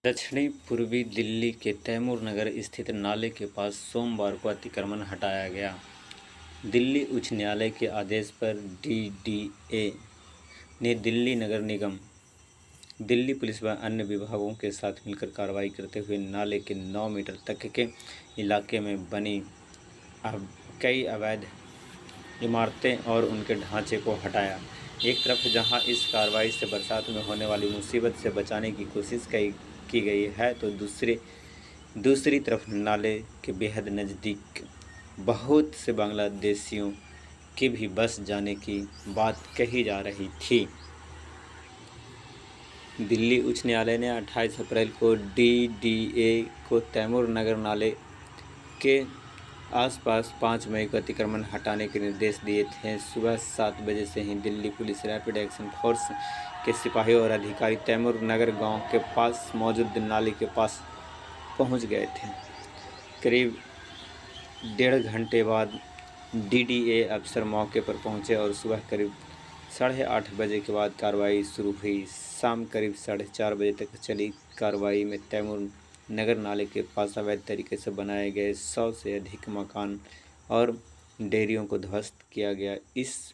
दक्षिणी पूर्वी दिल्ली के तैमूर नगर स्थित नाले के पास सोमवार को अतिक्रमण हटाया गया। दिल्ली उच्च न्यायालय के आदेश पर डीडीए ने दिल्ली नगर निगम, दिल्ली पुलिस व अन्य विभागों के साथ मिलकर कार्रवाई करते हुए नाले के 9 मीटर तक के इलाके में बनी कई अवैध इमारतें और उनके ढांचे को हटाया। एक तरफ जहां इस कार्रवाई से बरसात में होने वाली मुसीबत से बचाने की कोशिश की गई है, तो दूसरी तरफ नाले के बेहद नज़दीक बहुत से बांग्लादेशियों के भी बस जाने की बात कही जा रही थी। दिल्ली उच्च न्यायालय ने 28 अप्रैल को डीडीए को तैमूर नगर नाले के आसपास 5 मई को अतिक्रमण हटाने के निर्देश दिए थे। सुबह 7 बजे से ही Delhi police rapid action force के सिपाही और अधिकारी तैमूर नगर गांव के पास मौजूद नाले के पास पहुंच गए थे। करीब 1.5 घंटे बाद डीडीए अफसर मौके पर पहुंचे और सुबह करीब 8:30 बजे के बाद कार्रवाई शुरू हुई। शाम करीब 4:30 बजे तक चली कार्रवाई में तैमूर नगर नाले के पास अवैध तरीके से बनाए गए 100 से अधिक मकान और डेयरियों को ध्वस्त किया गया। इस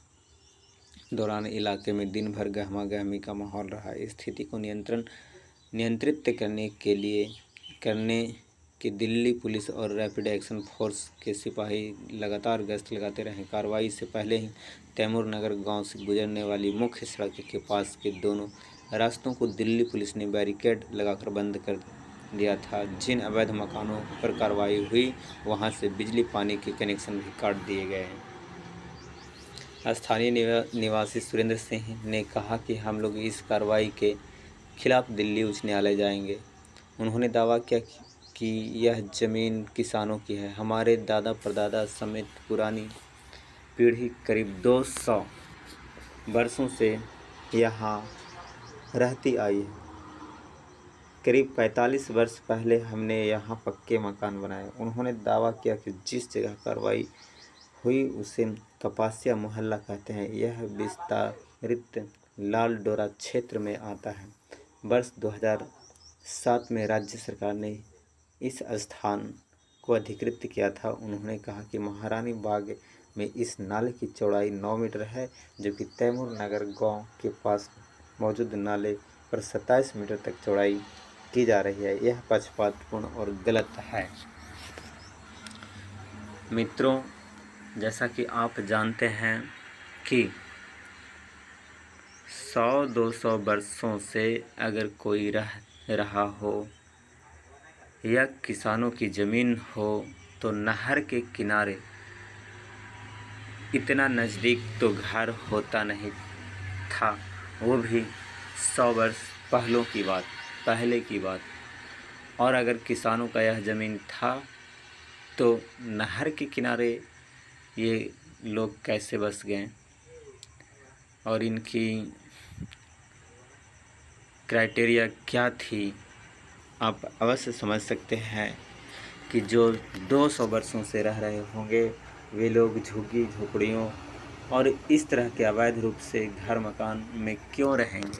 दौरान इलाके में दिन भर गहमा-गहमी का माहौल रहा। स्थिति को नियंत्रित करने के दिल्ली पुलिस और रैपिड एक्शन फोर्स के सिपाही लगातार गश्त लगाते रहे। कार्रवाई से पहले ही तैमूर नगर गांव से गुजरने वाली मुख्य सड़क के पास के दोनों रास्तों को दिल्ली पुलिस ने बैरिकेड लगाकर बंद कर दिया था। जिन अवैध मकानों पर कार्रवाई हुई, वहां से बिजली पानी के कनेक्शन भी काट दिए गए। स्थानीय निवासी सुरेंद्र सिंह ने कहा कि हम लोग इस कार्रवाई के खिलाफ दिल्ली उच्च न्यायालय जाएंगे। उन्होंने दावा किया कि यह जमीन किसानों की है। हमारे दादा परदादा समेत पुरानी पीढ़ी करीब 200 वर्षों से यहाँ रहती आई है। करीब 45 वर्ष पहले हमने यहाँ पक्के मकान बनाए। उन्होंने दावा किया कि जिस जगह कार्रवाई हुई उसे कपासिया मोहल्ला कहते हैं। यह विस्तारित लाल डोरा क्षेत्र में आता है। वर्ष 2007 में राज्य सरकार ने इस स्थान को अधिकृत किया था। उन्होंने कहा कि महारानी बाग में इस नाले की चौड़ाई 9 मीटर है, जबकि तैमूर नगर गांव के पास मौजूद नाले पर 27 मीटर तक चौड़ाई की जा रही है। यह पक्षपातपूर्ण और गलत है। मित्रों, जैसा कि आप जानते हैं कि 100-200 वर्षों से अगर कोई रह रहा हो या किसानों की ज़मीन हो, तो नहर के किनारे इतना नज़दीक तो घर होता नहीं था, वो भी 100 वर्ष पहले की बात। और अगर किसानों का यह ज़मीन था तो नहर के किनारे ये लोग कैसे बस गए, और इनकी क्राइटेरिया क्या थी, आप अवश्य समझ सकते हैं कि जो 200 वर्षों से रह रहे होंगे वे लोग झुग्गी झोपड़ियों और इस तरह के अवैध रूप से घर मकान में क्यों रहेंगे।